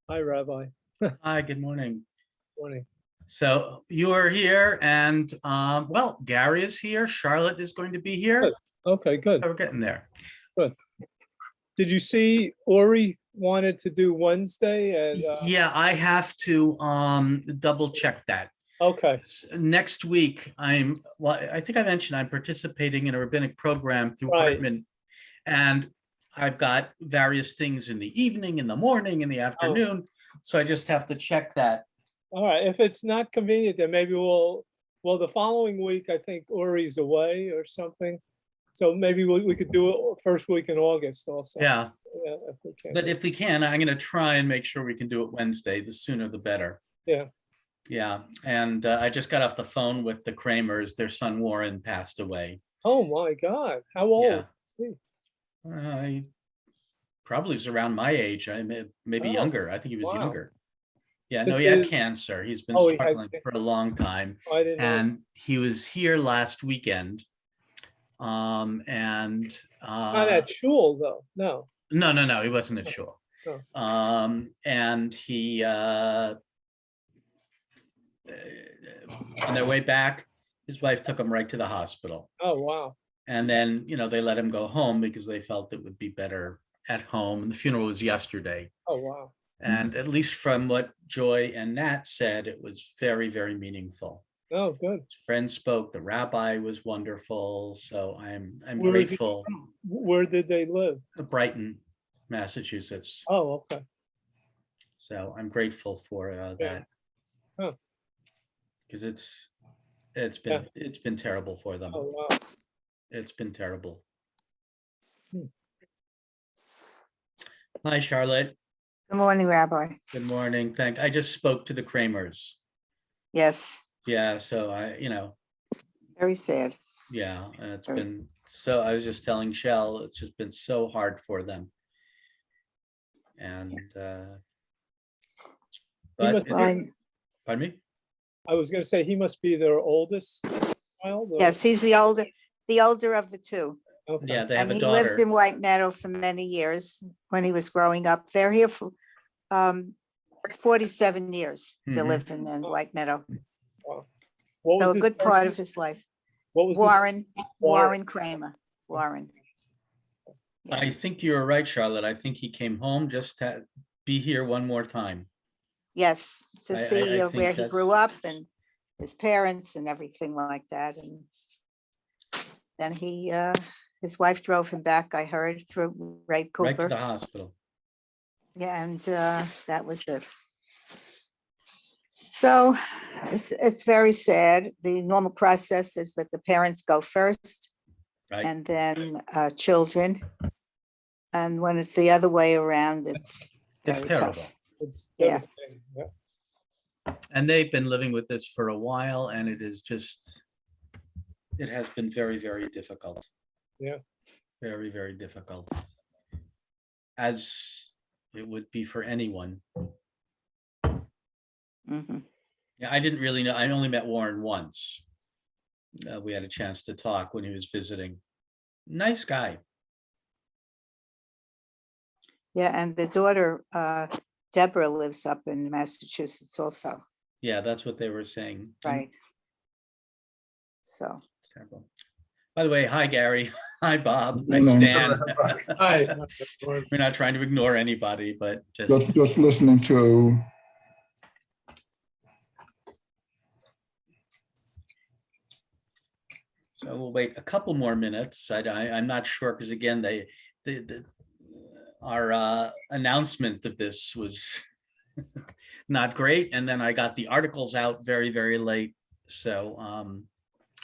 Hi, Rabbi. Hi, good morning. Morning. So you are here and, well, Gary is here. Charlotte is going to be Good. here. Okay, good. Oh, we're getting there. Did you see Ori wanted to do Wednesday and, Yeah, I have to double check that. okay, Next week, well, I think I mentioned I'm participating in a rabbinic program through Right. Hartman. And I've got various things in the evening, in the morning, in the afternoon. So I just have to check that. all right. If it's not convenient, then maybe well, the following week, I think Ori's away or something. So maybe we could do it first week in August also. Yeah, Yeah, if we can. but if we can, I'm going to try and make sure we can do it Wednesday. The sooner the better. Yeah. Yeah, and I just got off the phone with the Kramers. Their son Warren passed away. Oh my God. How old? Yeah. See. He probably was around my age. Maybe Oh, younger. I think he was wow. younger. Yeah, This no, he had is- cancer. He's been Oh, he had struggling for a long time. I didn't know. And he was here last weekend. And Not at shul though. No. no, he wasn't at shul. Oh. And he on their way back, his wife took him right to the hospital. Oh, wow. And then, they let him go home because they felt it would be better at home. And the funeral was yesterday. Oh, wow. And at least from what Joy and Nat said, it was very, very meaningful. Oh, good. His friend spoke, the rabbi was wonderful. So I'm Where is he grateful. from? Where did they live? Brighton, Massachusetts. Oh, okay. So I'm grateful for that. Huh. Because it's been terrible for them. Oh, wow. It's been terrible. Hmm. Hi, Charlotte. Good morning, Rabbi. Good morning. I just spoke to the Kramers. Yes, Yeah, so very sad. yeah, it's Very- been so, I was just telling Shell, it's just been so hard for them. And but must- Fine. pardon me? I was going to say he must be their oldest child. or- Yes, he's the older of the two. Okay. Yeah, they have And a he lived daughter. in White Meadow for many years when he was growing up. They're here for 47 years. They're Mhm. living in White Meadow. Wow. What So was a this good part of person's- his life. What was this? Warren Kramer. Warren. I think you're right, Charlotte. I think he came home just to be here one more time. Yes, to I see think where he grew that's- up and his parents and everything like that. And then his wife drove him back, I heard, through Ray Right to Cooper. the hospital. Yeah, and that was it. So it's very sad. The normal process is that the parents go first Right. and then children. And when it's the other way around, it's It's very terrible. tough. It's Yeah. devastating. Yeah. And they've been living with this for a while, and it has been very, very difficult. Yeah. Very, very difficult. As it would be for anyone. Mhm. Yeah, I didn't really know. I only met Warren once. We had a chance to talk when he was visiting. Nice guy. Yeah, and the daughter, Deborah, lives up in Massachusetts also, Yeah, that's what they were saying. right? So, Terrible. By the way, hi, Gary. Hi, Bob. Hi, Morning. Stan. Hi, We're not trying to ignore anybody, but just, just listening to, so we'll wait a couple more minutes. I'm not sure, because again, our announcement of this was not great. And then I got the articles out very, very late. So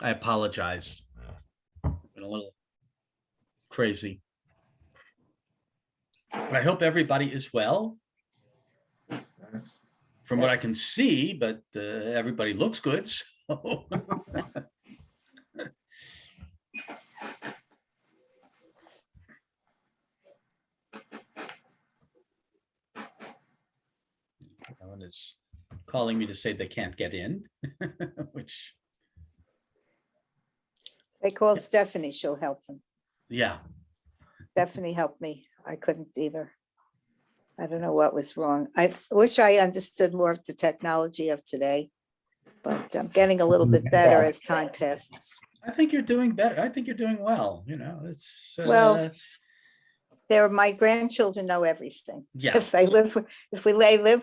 I apologize. Been a little crazy. But I hope everybody is well. From what I can Yes. see, but everybody looks good. So. One is calling me to say they can't get in, which, they call Stephanie, she'll help them. yeah, Stephanie helped me. I couldn't either. I don't know what was wrong. I wish I understood more of the technology of today, but I'm getting a little bit better as time passes. I think you're doing better. I think you're doing well, it's. Well, my grandchildren know everything. Yeah, If they live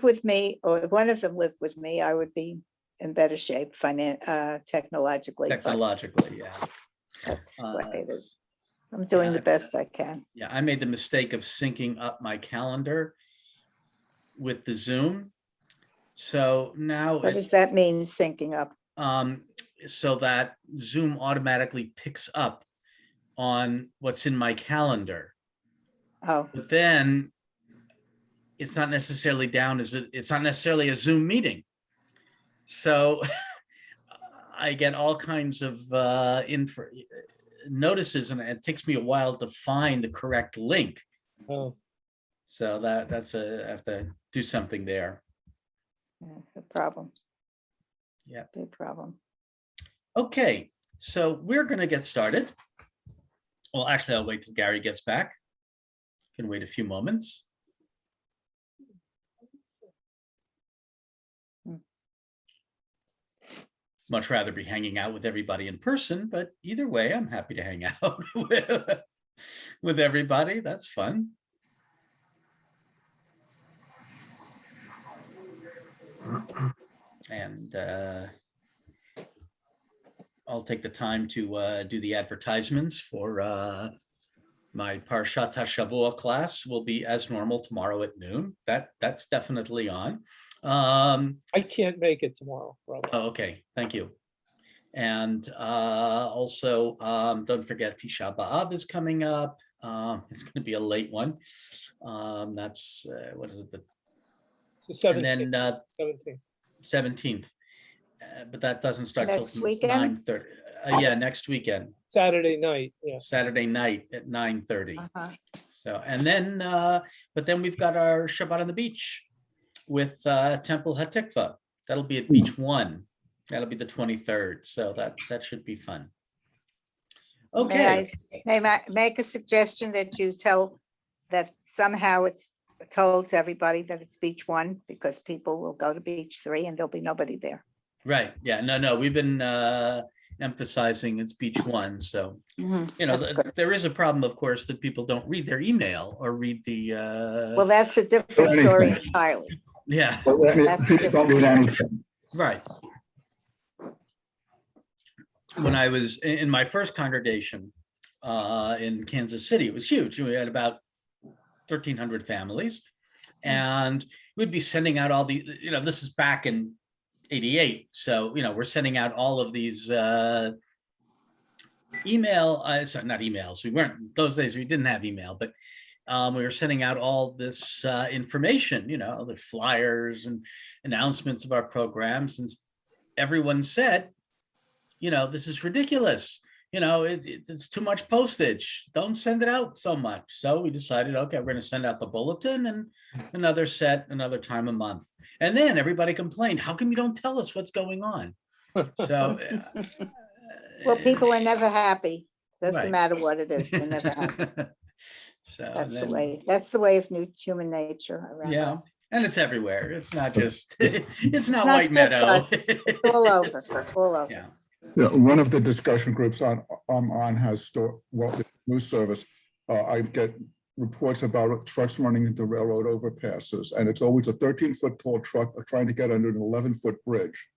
with me, or if one of them lived with me, I would be in better shape technologically, but technologically, yeah. that's the way it Uh, is. I'm doing yeah, the best I can. Yeah, I made the mistake of syncing up my calendar with the Zoom. So now What does that mean, syncing up? so that Zoom automatically picks up on what's in my calendar. Oh, But then it's not necessarily it's not necessarily a Zoom meeting. So I get all kinds of notices, and it takes me a while to find the correct link. Oh, So I have to do something there. yeah, the problem. Yeah. Big problem. Okay, so we're going to get started. Well, actually, I'll wait till Gary gets back. Can wait a few moments. Much rather be hanging out with everybody in person, but either way, I'm happy to hang out with everybody. That's fun. And I'll take the time to do the advertisements for my Parshat HaShavua class. Will be as normal tomorrow at noon. That's definitely on. I can't make it tomorrow, Robert. Oh, okay, thank you. And also, don't forget Tisha B'Av is coming up. It's going to be a late one. That's what is it? It's the And 17th, then 17th. 17th. But that doesn't start till Next weekend? 9:30. Yeah, next weekend, Saturday night, yes. Saturday night at 9:30. Uh-huh. So, and then, but then we've got our Shabbat on the beach with Temple HaTikva. That'll be at Beach 1. That'll be the 23rd. So that should be fun. Okay. May I make a suggestion that you tell that somehow it's told to everybody that it's beach 1, because people will go to beach 3 and there'll be nobody there. Right. Yeah. No. We've been emphasizing it's Beach 1. So That's good. there is a problem, of course, that people don't read their email or read the. Well, that's a different story Anything. entirely. Yeah. That's People don't read anything. Right. When I was in my first congregation in Kansas City, it was huge. We had about 1,300 families, and we'd be sending out all the, this is back in '88. So, we're sending out all of these sorry, not emails. We weren't, those days we didn't have email, but we were sending out all this information, the flyers and announcements of our programs. And everyone said, this is ridiculous. It's too much postage. Don't send it out so much. So we decided, okay, we're going to send out the bulletin and another time a month. And then everybody complained, how come you don't tell us what's going on? So, Well, people are never happy. Doesn't Right. matter what it is, they're never happy. So That's the then- way. That's the way of human nature around. Yeah, and it's everywhere. It's not just, it's not Not White just Meadow. us. It's all over. It's all over. Yeah. Yeah, one of the discussion groups I'm on has the news service. I get reports about trucks running into railroad overpasses, and it's always a 13-foot tall truck trying to get under an 11-foot bridge.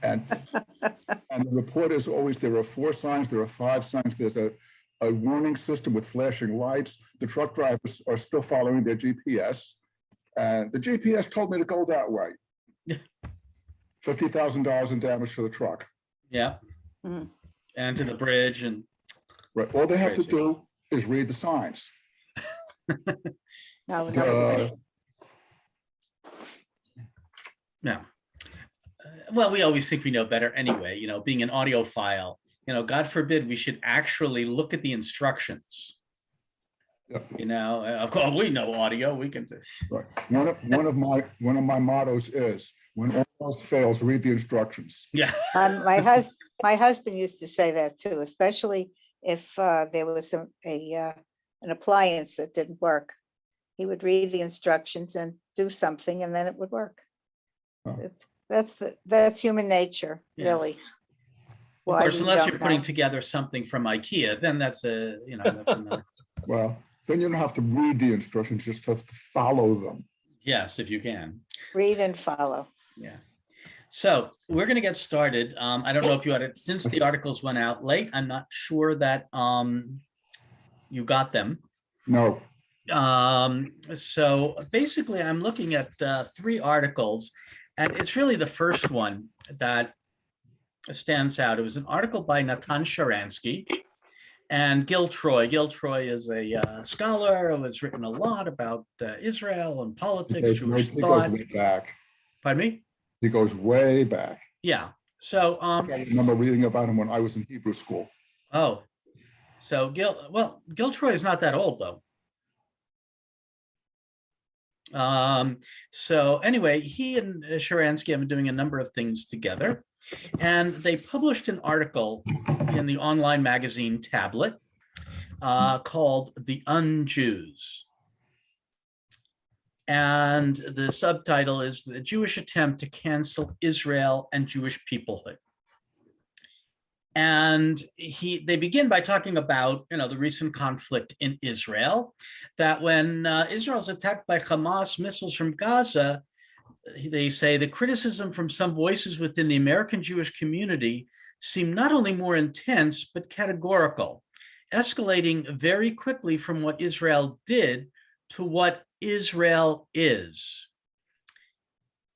And the report is always, there are 4 signs, there are 5 signs, there's a warning system with flashing lights. The truck drivers are still following their GPS, and the GPS told me to go that way. $50,000 in damage to the truck. Yeah. Mhm. And to the bridge and Right, all they have to Crazy. do is read the signs. No, Uh, no. no. Well, we always think we know better anyway, being an audiophile, God forbid we should actually look at the instructions. Yeah. Of course, we know audio, we can do. Right. One of my mottos is, when all else fails, read the instructions. Yeah. My husband used to say that too, especially if there was an appliance that didn't work. he would read the instructions and do something, and then it would work. Oh. That's human nature, Yeah. really. Of Why course, we unless don't you're putting know. together something from IKEA, then that's that's another. Well, then you don't have to read the instructions, you just have to follow them. Yes, if you can. Read and follow. Yeah. So we're going to get started. I don't know if you had it since the articles went out late. I'm not sure that you got them. No, So basically, I'm looking at 3 articles, and it's really the first one that stands out. It was an article by Natan Sharansky and Gil Troy. Gil Troy is a scholar who has written a lot about Israel and politics, Jewish he goes thought. way back. Pardon me? He goes way back. Yeah. So, I remember reading about him when I was in Hebrew school. oh, so Gil Troy is not that old though. So anyway, he and Sharansky have been doing a number of things together, and they published an article in the online magazine Tablet called "The Un-Jews." And the subtitle is "The Jewish Attempt to Cancel Israel and Jewish Peoplehood." And they begin by talking about, the recent conflict in Israel, that when Israel's attacked by Hamas missiles from Gaza, they say the criticism from some voices within the American Jewish community seem not only more intense, but categorical, escalating very quickly from what Israel did to what Israel is.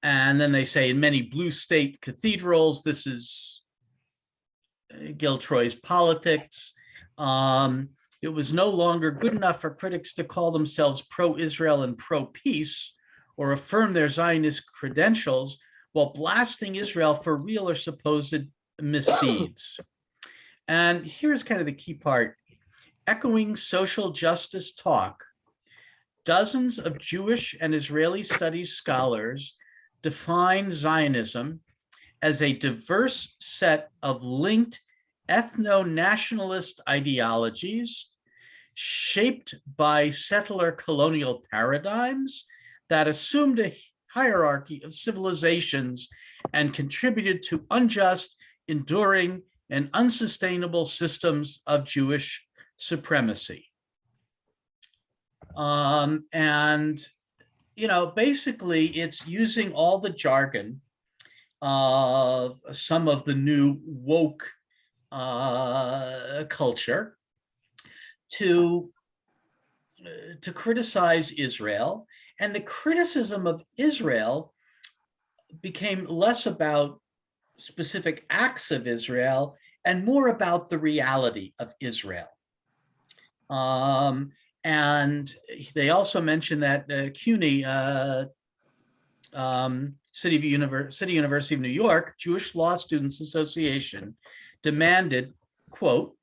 And then they say in many blue state cathedrals, this is Gil Troy's politics. It was no longer good enough for critics to call themselves pro-Israel and pro-peace or affirm their Zionist credentials while blasting Israel for real or supposed misdeeds. And here's kind of the key part. Echoing social justice talk, dozens of Jewish and Israeli studies scholars define Zionism as a diverse set of linked ethno-nationalist ideologies shaped by settler colonial paradigms that assumed a hierarchy of civilizations and contributed to unjust, enduring, and unsustainable systems of Jewish supremacy. Basically, it's using all the jargon of some of the new woke culture to criticize Israel. And the criticism of Israel became less about specific acts of Israel and more about the reality of Israel. And they also mentioned that CUNY, City University of New York, Jewish Law Students Association, demanded, quote,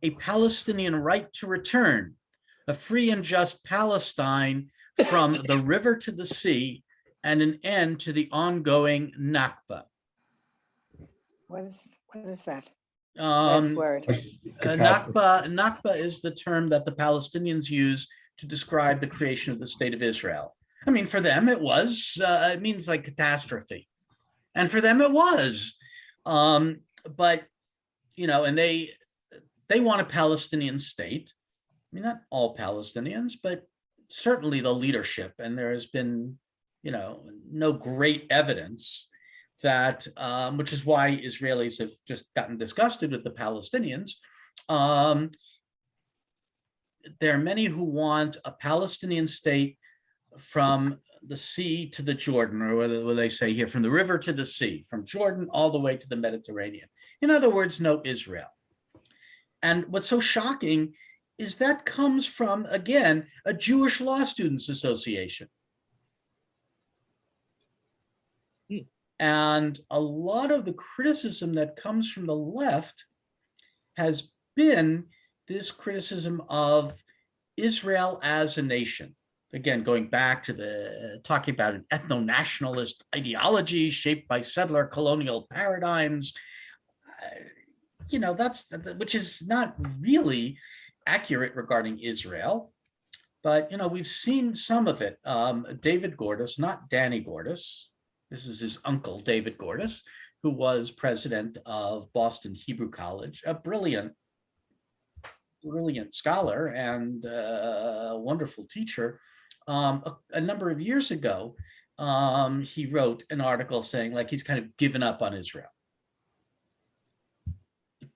a Palestinian right to return, a free and just Palestine from the river to the sea, and an end to the ongoing Nakba. What is that? Nice word. Nakba is the term that the Palestinians use to describe the creation of the state of Israel. I mean, for them, it means like catastrophe. And for them, it was. But, and they want a Palestinian state. I mean, not all Palestinians, but certainly the leadership. And there has been, no great evidence that, which is why Israelis have just gotten disgusted with the Palestinians. There are many who want a Palestinian state from the sea to the Jordan, or what they say here, from the river to the sea, from Jordan all the way to the Mediterranean. In other words, no Israel. And what's so shocking is that comes from, again, a Jewish Law Students Association. And a lot of the criticism that comes from the left has been this criticism of Israel as a nation. Again, going back to talking about an ethno-nationalist ideology shaped by settler colonial paradigms, which is not really accurate regarding Israel. But, we've seen some of it. David Gordis, not Danny Gordis. This is his uncle, David Gordis, who was president of Boston Hebrew College, a brilliant scholar and a wonderful teacher. A number of years ago, he wrote an article saying like he's kind of given up on Israel.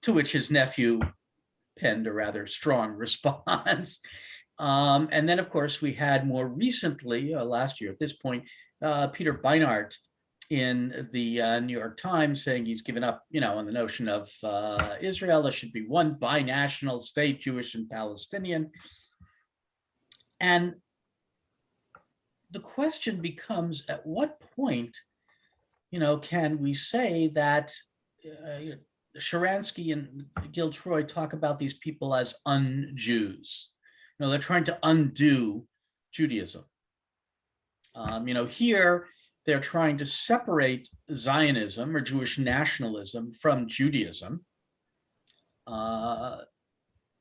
To which his nephew penned a rather strong response. And then, of course, we had more recently, last year at this point, Peter Beinart in the New York Times saying he's given up, on the notion of Israel. There should be one binational state, Jewish and Palestinian. And the question becomes, at what point, can we say that Sharansky and Gil Troy talk about these people as un-Jews? They're trying to undo Judaism. Here they're trying to separate Zionism or Jewish nationalism from Judaism,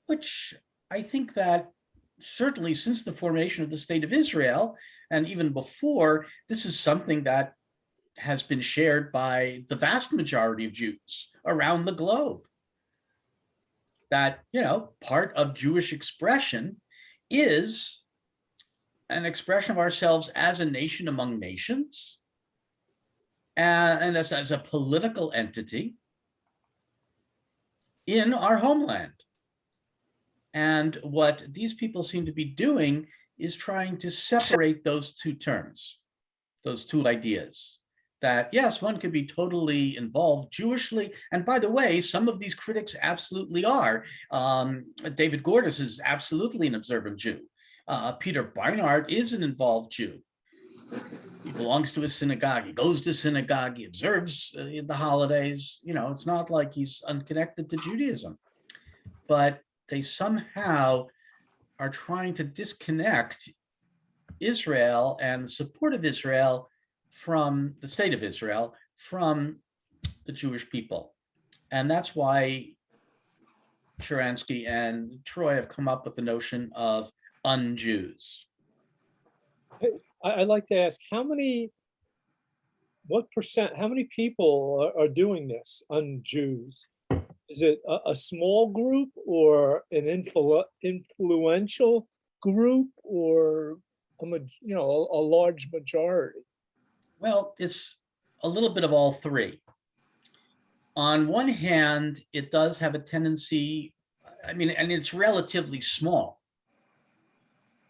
which I think that certainly since the formation of the State of Israel, and even before, this is something that has been shared by the vast majority of Jews around the globe. That, part of Jewish expression is an expression of ourselves as a nation among nations, and as a political entity in our homeland. And what these people seem to be doing is trying to separate those two terms, those two ideas. That, yes, one could be totally involved Jewishly. And by the way, some of these critics absolutely are. David Gordis is absolutely an observant Jew. Peter Beinart is an involved Jew. He belongs to a synagogue. He goes to synagogue. He observes the holidays. It's not like he's unconnected to Judaism. But they somehow are trying to disconnect Israel and the support of Israel from the state of Israel, from the Jewish people. And that's why Sharansky and Troy have come up with the notion of un-Jews. I'd like to ask, how many people are doing this, un-Jews? Is it a small group or an influential group, or a large majority? Well, it's a little bit of all three. On one hand, it does have a tendency, and it's relatively small,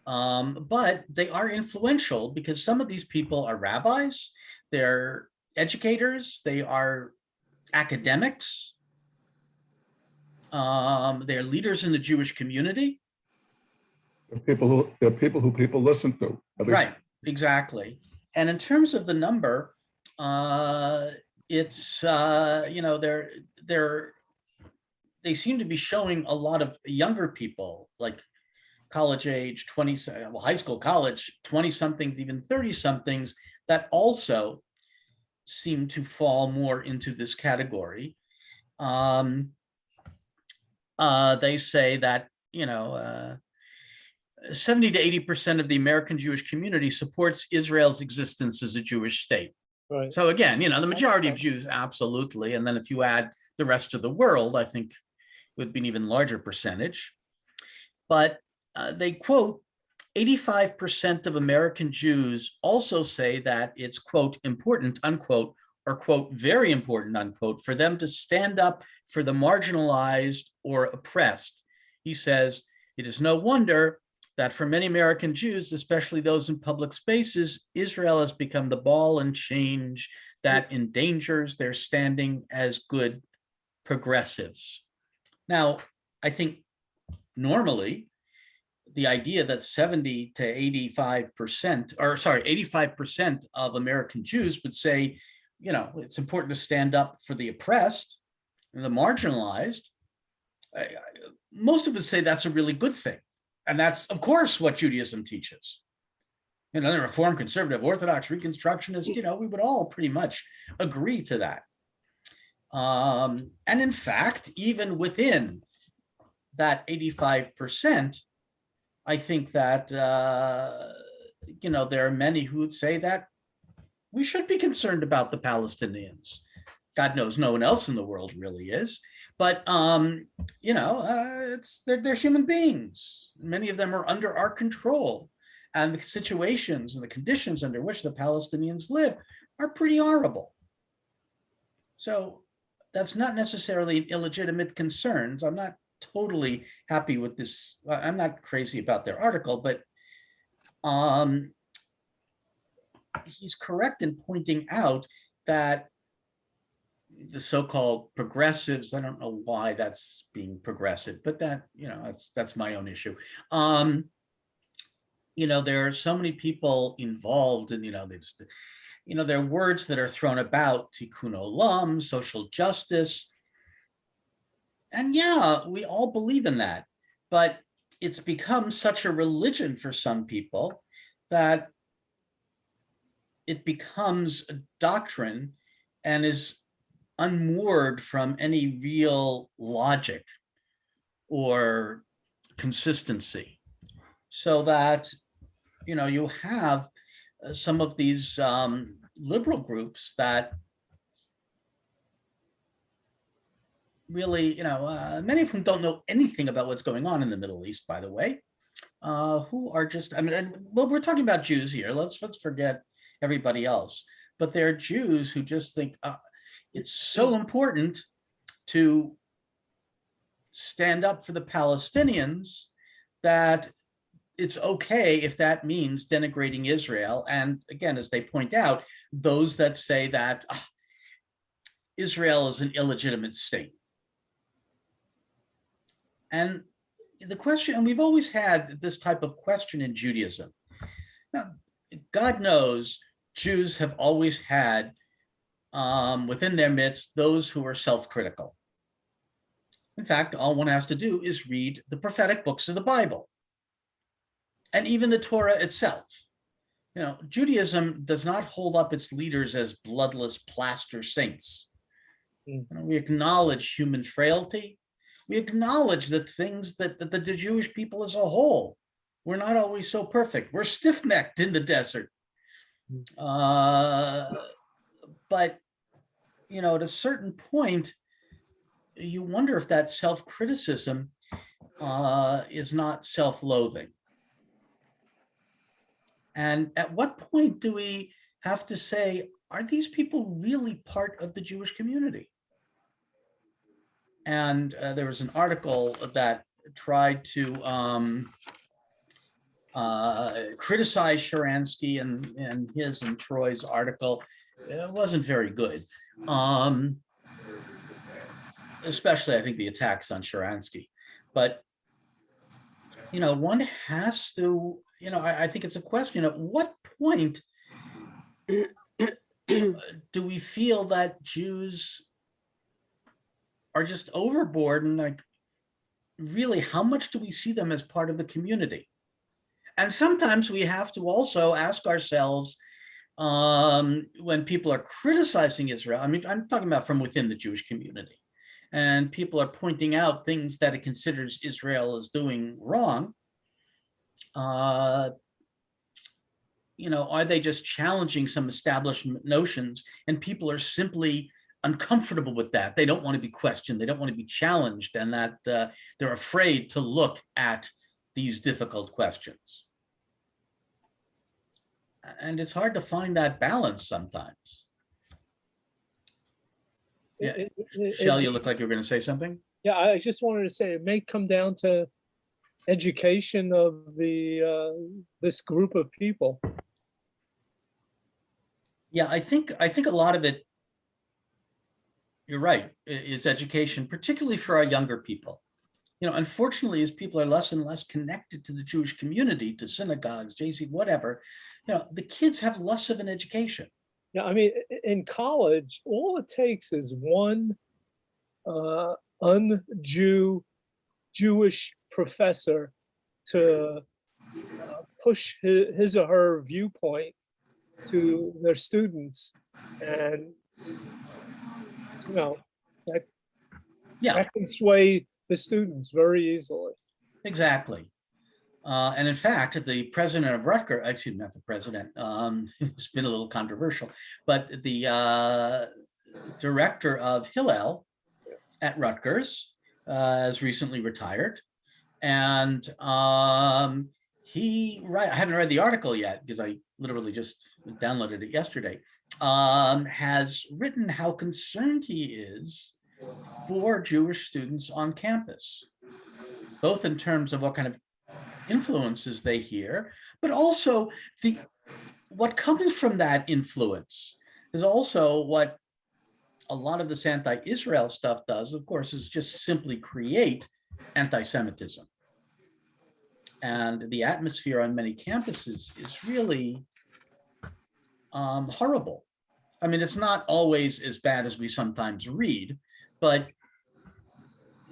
but they are influential because some of these people are rabbis, they're educators, they are academics, they're leaders in the Jewish community. They're people who people listen to. Right, exactly. And in terms of the number, it's they seem to be showing a lot of younger people, like college age, high school, college, 20-somethings, even 30-somethings, that also seem to fall more into this category. They say that 70 to 80% of the American Jewish community supports Israel's existence as a Jewish state. Right. So again, the majority of Jews, absolutely. And then if you add the rest of the world, I think it would be an even larger percentage. But they quote, 85% of American Jews also say that it's, quote, important, unquote, or, quote, very important, unquote, for them to stand up for the marginalized or oppressed. He says, it is no wonder that for many American Jews, especially those in public spaces, Israel has become the ball and chain that endangers their standing as good progressives. Now, I think normally the idea that 70 to 85% of American Jews would say, it's important to stand up for the oppressed and the marginalized. Most of us say that's a really good thing. And that's, of course, what Judaism teaches. The Reform, Conservative, Orthodox, Reconstructionist, we would all pretty much agree to that. And in fact, even within that 85%, I think that, there are many who would say that we should be concerned about the Palestinians. God knows no one else in the world really is, but they're human beings. Many of them are under our control, and the situations and the conditions under which the Palestinians live are pretty horrible. So that's not necessarily illegitimate concerns. I'm not totally happy with this. I'm not crazy about their article, but he's correct in pointing out that the so-called progressives, I don't know why that's being progressive, but that's my own issue. There are so many people involved in, there are words that are thrown about, tikkun olam, social justice. And yeah, we all believe in that, but it's become such a religion for some people that it becomes a doctrine and is unmoored from any real logic or consistency. So that, you have some of these liberal groups that really, many of whom don't know anything about what's going on in the Middle East, by the way, who are just, we're talking about Jews here. Let's forget everybody else. But there are Jews who just think it's so important to stand up for the Palestinians that it's okay if that means denigrating Israel. And again, as they point out, those that say that Israel is an illegitimate state. And the question, and we've always had this type of question in Judaism. Now, God knows Jews have always had within their midst those who are self-critical. In fact, all one has to do is read the prophetic books of the Bible and even the Torah itself. Judaism does not hold up its leaders as bloodless plaster saints. We acknowledge human frailty. We acknowledge that things that the Jewish people as a whole, we're not always so perfect. We're stiff-necked in the desert. But, at a certain point, you wonder if that self-criticism is not self-loathing. And at what point do we have to say, are these people really part of the Jewish community? And there was an article that tried to criticize Sharansky and his and Troy's article. It wasn't very good. Especially, I think, the attacks on Sharansky. But, one has to, I think it's a question, at what point do we feel that Jews are just overboard, and really, how much do we see them as part of the community? And sometimes we have to also ask ourselves, when people are criticizing Israel, I'm talking about from within the Jewish community, and people are pointing out things that it considers Israel is doing wrong, are they just challenging some establishment notions, and people are simply uncomfortable with that? They don't want to be questioned, they don't want to be challenged, and that they're afraid to look at these difficult questions. And it's hard to find that balance sometimes. Yeah, Shelley, you look like you were going to say something. Yeah, I just wanted to say it may come down to education of this group of people. Yeah, I think a lot of it, you're right, is education, particularly for our younger people. Unfortunately, as people are less and less connected to the Jewish community, to synagogues, JC, whatever, the kids have less of an education. Yeah, in college, all it takes is one Jewish professor to push his or her viewpoint to their students, and that can sway the students very easily. Exactly. And in fact, the president of Rutgers, excuse me, not the president, it's been a little controversial, but the director of Hillel at Rutgers has recently retired. And I haven't read the article yet because I literally just downloaded it yesterday, has written how concerned he is for Jewish students on campus, both in terms of what kind of influences they hear, but also what comes from that influence is also what a lot of this anti-Israel stuff does, of course, is just simply create anti-Semitism. And the atmosphere on many campuses is really horrible. I mean, it's not always as bad as we sometimes read, but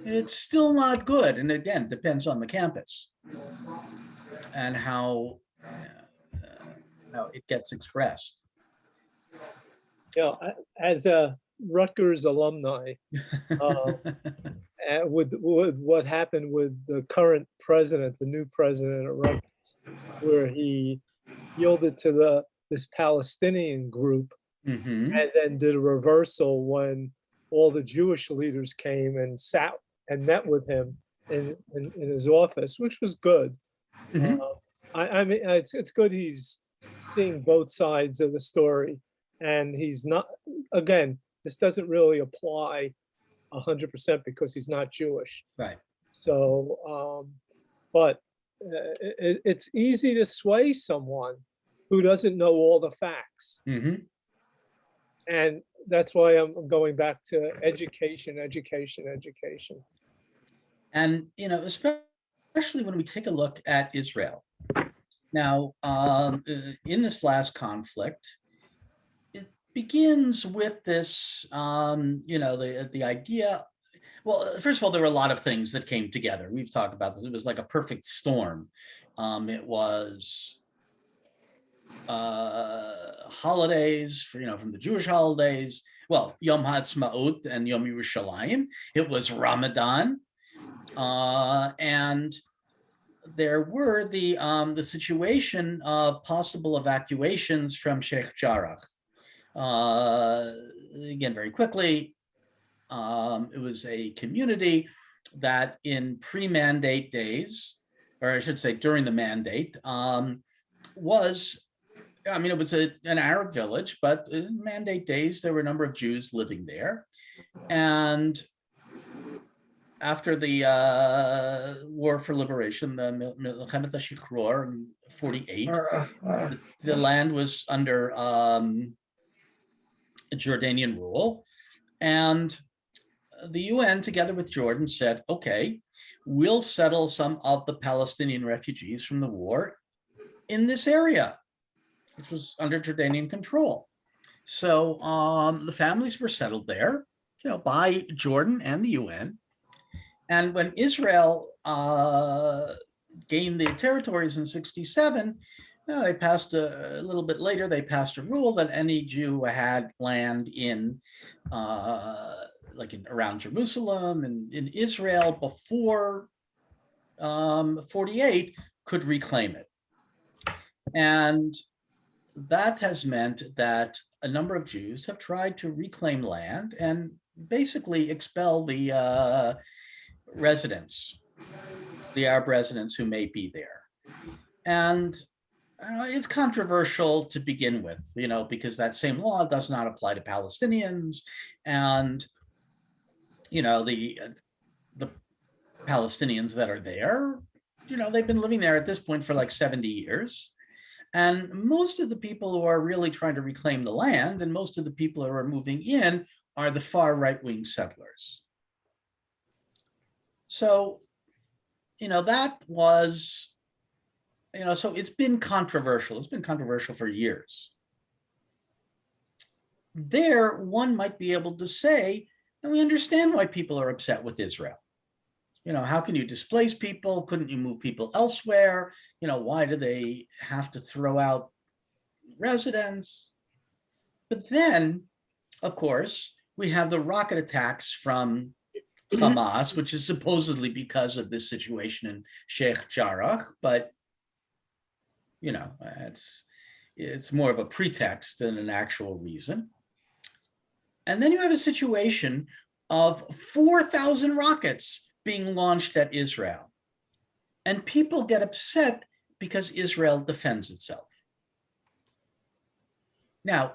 it's still not good. And again, depends on the campus and how it gets expressed. As a Rutgers alumni, with what happened with the current president, the new president of Rutgers, where he yielded to this Palestinian group, Mhm. and then did a reversal when all the Jewish leaders came and sat and met with him in his office, which was good. Mhm. I mean, it's good he's seeing both sides of the story, and he's not, again, this doesn't really apply 100% because he's not Jewish. Right. So, but it's easy to sway someone who doesn't know all the facts. Mhm. And that's why I'm going back to education, education, education. And, especially when we take a look at Israel. Now, in this last conflict, it begins with this, the idea. Well, first of all, there were a lot of things that came together. We've talked about this. It was like a perfect storm. It was holidays from the Jewish holidays. Well, Yom HaAtzmaut and Yom Yerushalayim. It was Ramadan, and there were the situation of possible evacuations from Sheikh Jarrah. Again, very quickly, it was a community that in pre-mandate days, or I should say during the mandate, was, it was an Arab village, but in mandate days, there were a number of Jews living there. And after the War for Liberation, the Milchemet HaShichror in 48, the land was under Jordanian rule. And the UN, together with Jordan, said, okay, we'll settle some of the Palestinian refugees from the war in this area, which was under Jordanian control. So the families were settled there, by Jordan and the UN. And when Israel gained the territories in 1967, they passed a little bit later, they passed a rule that any Jew who had land in around Jerusalem and in Israel before 48 could reclaim it. And that has meant that a number of Jews have tried to reclaim land and basically expel the residents, the Arab residents who may be there. And it's controversial to begin with, because that same law does not apply to Palestinians. And, the Palestinians that are there, they've been living there at this point for like 70 years. And most of the people who are really trying to reclaim the land and most of the people who are moving in are the far right-wing settlers. So, that was, so it's been controversial. It's been controversial for years. There, one might be able to say, and we understand why people are upset with Israel. How can you displace people? Couldn't you move people elsewhere? Why do they have to throw out residents? But then, of course, we have the rocket attacks from Hamas, which is supposedly because of this situation in Sheikh Jarrah, but you know, it's more of a pretext than an actual reason. And then you have a situation of 4,000 rockets being launched at Israel. And people get upset because Israel defends itself. Now,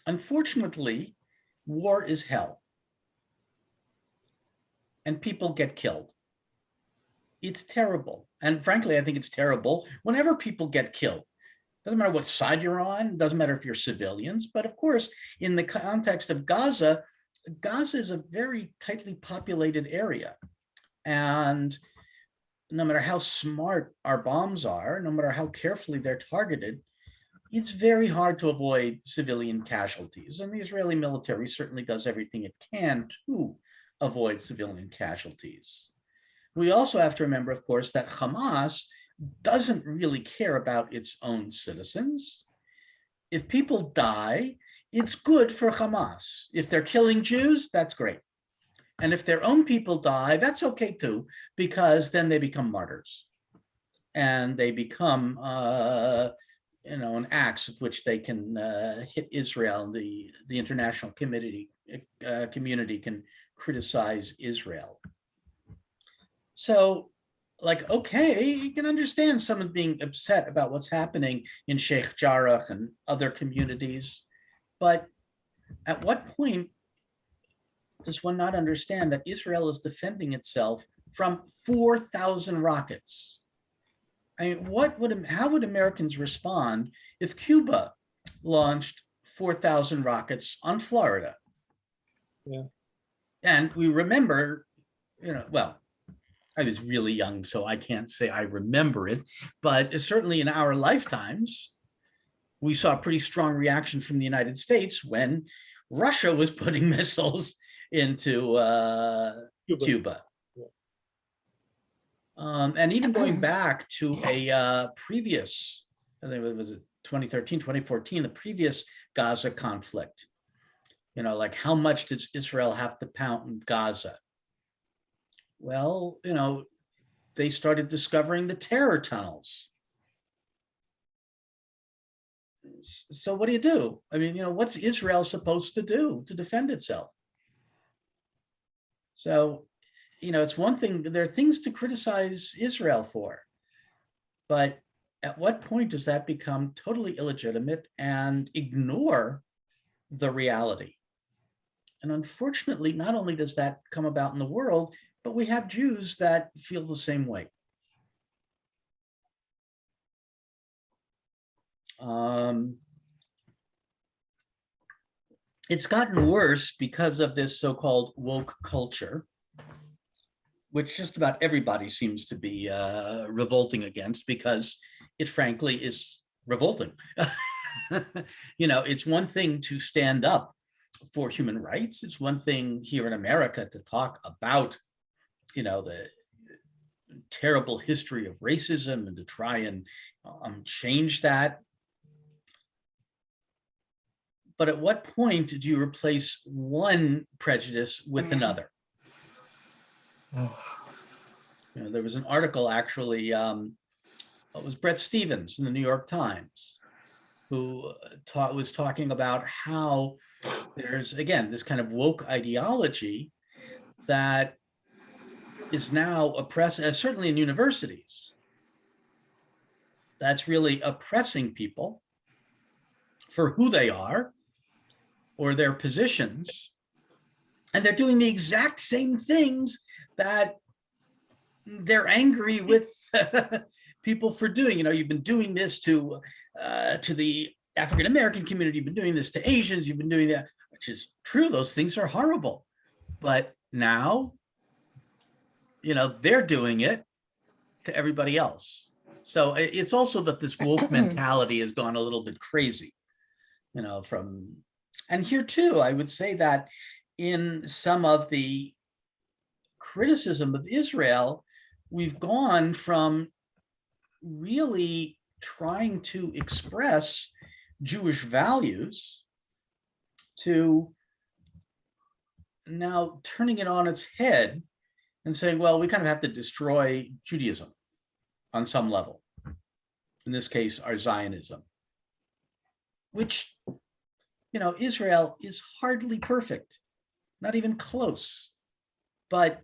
unfortunately, war is hell. And people get killed. It's terrible. And frankly, I think it's terrible whenever people get killed. Doesn't matter what side you're on, doesn't matter if you're civilians, but of course, in the context of Gaza, Gaza is a very tightly populated area. And no matter how smart our bombs are, no matter how carefully they're targeted, it's very hard to avoid civilian casualties. And the Israeli military certainly does everything it can to avoid civilian casualties. We also have to remember, of course, that Hamas doesn't really care about its own citizens. If people die, it's good for Hamas. If they're killing Jews, that's great. And if their own people die, that's okay too, because then they become martyrs. And they become, an axe with which they can hit Israel. And the international community can criticize Israel. So, like, okay, you can understand someone being upset about what's happening in Sheikh Jarrah and other communities, but at what point does one not understand that Israel is defending itself from 4,000 rockets? I mean, how would Americans respond if Cuba launched 4,000 rockets on Florida? Yeah. And we remember, well, I was really young, so I can't say I remember it, but certainly in our lifetimes, we saw a pretty strong reaction from the United States when Russia was putting missiles into Cuba. Yeah. And even going back to a previous, I think it was 2013, 2014, the previous Gaza conflict, like how much does Israel have to pound Gaza? Well, they started discovering the terror tunnels. So what do? I mean, what's Israel supposed to do to defend itself? So, it's one thing, there are things to criticize Israel for, but at what point does that become totally illegitimate and ignore the reality? And unfortunately, not only does that come about in the world, but we have Jews that feel the same way. It's gotten worse because of this so-called woke culture, which just about everybody seems to be revolting against, because it frankly is revolting. It's one thing to stand up for human rights. It's one thing here in America to talk about the terrible history of racism and to try and change that. But at what point do you replace one prejudice with another? There was an article actually, it was Bret Stephens in the New York Times, who was talking about how there's, again, this kind of woke ideology that is now oppressing, certainly in universities, that's really oppressing people for who they are or their positions. And they're doing the exact same things that they're angry with people for doing. You've been doing this to the African-American community, you've been doing this to Asians, you've been doing that, which is true, those things are horrible. But now, they're doing it to everybody else. So it's also that this woke mentality has gone a little bit crazy, and here too, I would say that in some of the criticism of Israel, we've gone from really trying to express Jewish values to now turning it on its head and saying, well, we kind of have to destroy Judaism on some level. In this case, our Zionism, which, Israel is hardly perfect, not even close. But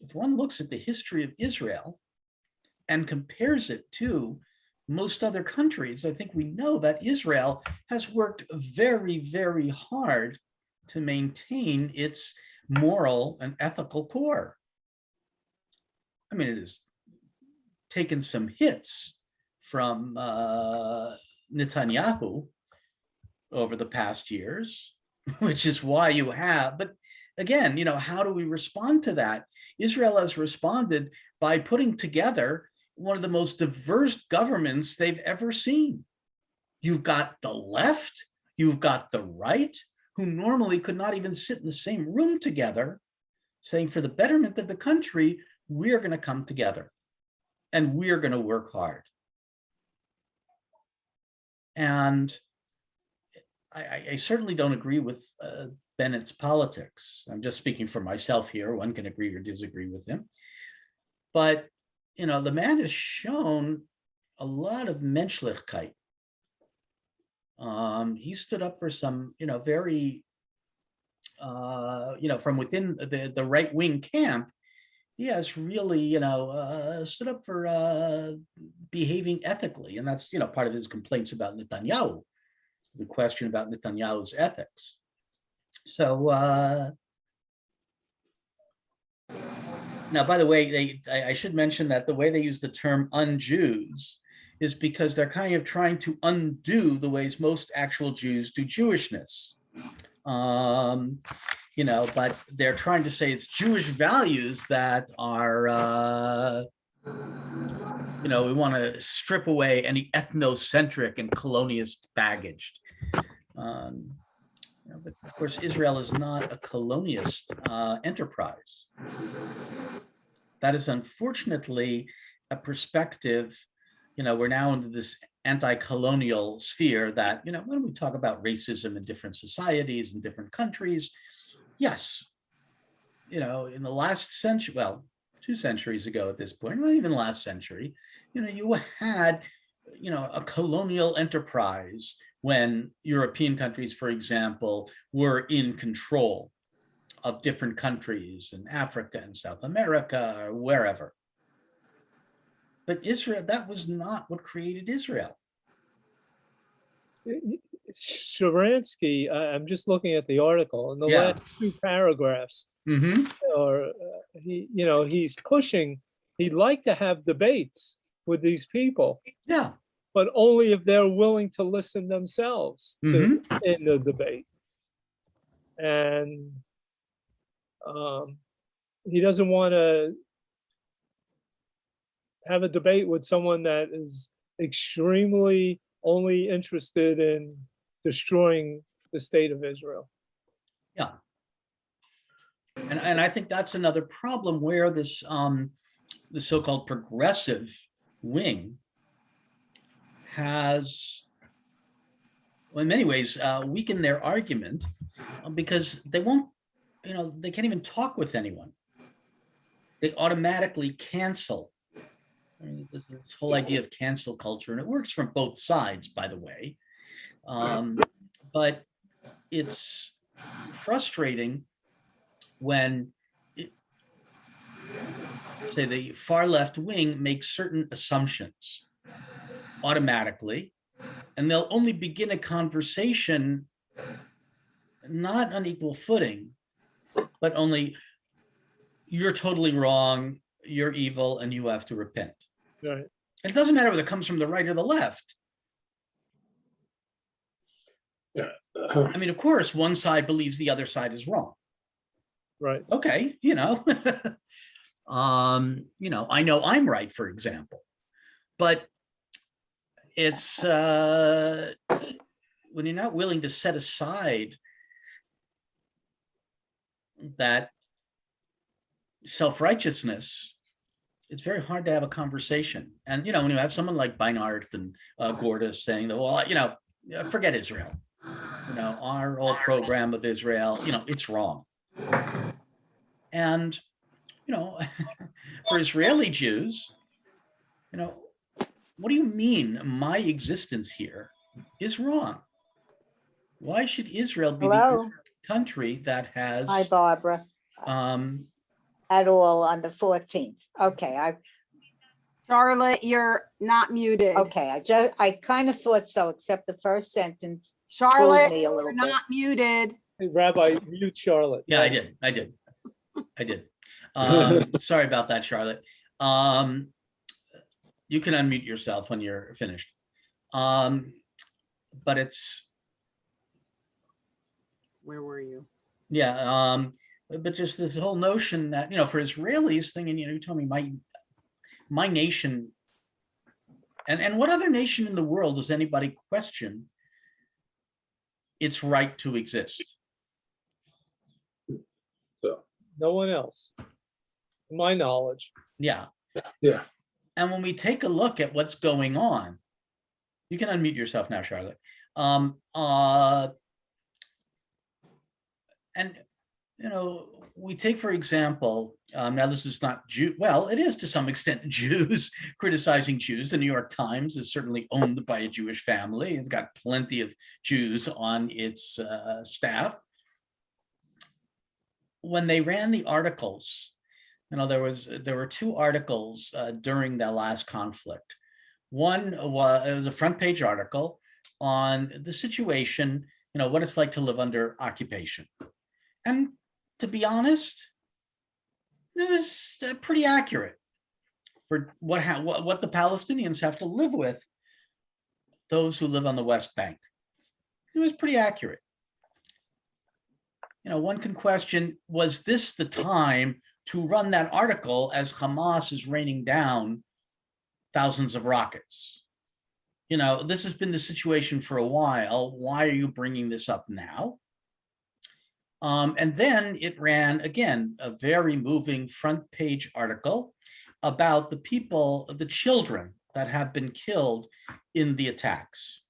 if one looks at the history of Israel and compares it to most other countries, I think we know that Israel has worked very, very hard to maintain its moral and ethical core. I mean, it has taken some hits from Netanyahu over the past years, which is why you have, but again, how do we respond to that? Israel has responded by putting together one of the most diverse governments they've ever seen. You've got the left, you've got the right, who normally could not even sit in the same room together, saying for the betterment of the country, we're going to come together and we're going to work hard. And I certainly don't agree with Bennett's politics. I'm just speaking for myself here. One can agree or disagree with him. But, the man has shown a lot of menschlichkeit. He stood up for some, very, from within the right-wing camp, he has really, stood up for behaving ethically. And that's, part of his complaints about Netanyahu. The question about Netanyahu's ethics. So now, by the way, I should mention that the way they use the term un-Jews is because they're kind of trying to undo the ways most actual Jews do Jewishness. But they're trying to say it's Jewish values that are, we want to strip away any ethnocentric and colonialist baggage. But of course, Israel is not a colonialist enterprise. That is unfortunately a perspective. We're now into this anti-colonial sphere that, when we talk about racism in different societies and different countries, yes, in the last century, well, 2 centuries ago at this point, not even last century, you had, a colonial enterprise when European countries, for example, were in control of different countries in Africa and South America or wherever. But Israel, that was not what created Israel. Sharansky, I'm just looking at the article, in the last 2 paragraphs, or he's pushing, he'd like to have debates with these people. Yeah. But only if they're willing to listen themselves to in the debate. And he doesn't want to have a debate with someone that is extremely only interested in destroying the state of Israel. Yeah. And I think that's another problem where this the so-called progressive wing has, in many ways, weakened their argument because they won't, they can't even talk with anyone. They automatically cancel. I mean, this whole idea of cancel culture, and it works from both sides, by the way. But it's frustrating when, say, the far left wing makes certain assumptions automatically, and they'll only begin a conversation not on equal footing, but only, you're totally wrong, you're evil, and you have to repent. Right. And it doesn't matter whether it comes from the right or the left. Yeah. I mean, of course, one side believes the other side is wrong. Right. Okay, I know I'm right, for example, but it's when you're not willing to set aside that self-righteousness, it's very hard to have a conversation. And, when you have someone like Beinart and Gordas saying that, well, forget Israel, our old program of Israel, it's wrong. And, for Israeli Jews, what do you mean my existence here is wrong? Why should Israel be the Hello, country that hi, has, Barbara, um, at all on the 14th. Okay, Charlotte, you're not muted. I kind of thought so, except the first sentence Charlotte, fooled me a little you're bit. not muted. Hey, Rabbi, mute Charlotte. yeah, I Rabbi. did. Sorry about that, Charlotte. You can unmute yourself when you're finished. But it's, Where were you? yeah, but just this whole notion that, for Israelis thinking, you told me my nation, and what other nation in the world does anybody question its right to exist? No one else, to my knowledge. Yeah. Yeah. And when we take a look at what's going on, you can unmute yourself now, Charlotte. And, we take, for example, now this is not Jew, well, it is to some extent Jews criticizing Jews. The New York Times is certainly owned by a Jewish family. It's got plenty of Jews on its staff. When they ran the articles, there were two articles during that last conflict. One was a front page article on the situation, what it's like to live under occupation. And to be honest, it was pretty accurate for what the Palestinians have to live with, those who live on the West Bank. It was pretty accurate. One can question, was this the time to run that article as Hamas is raining down thousands of rockets? This has been the situation for a while. Why are you bringing this up now? And then it ran, again, a very moving front page article about the children that have been killed in the attacks.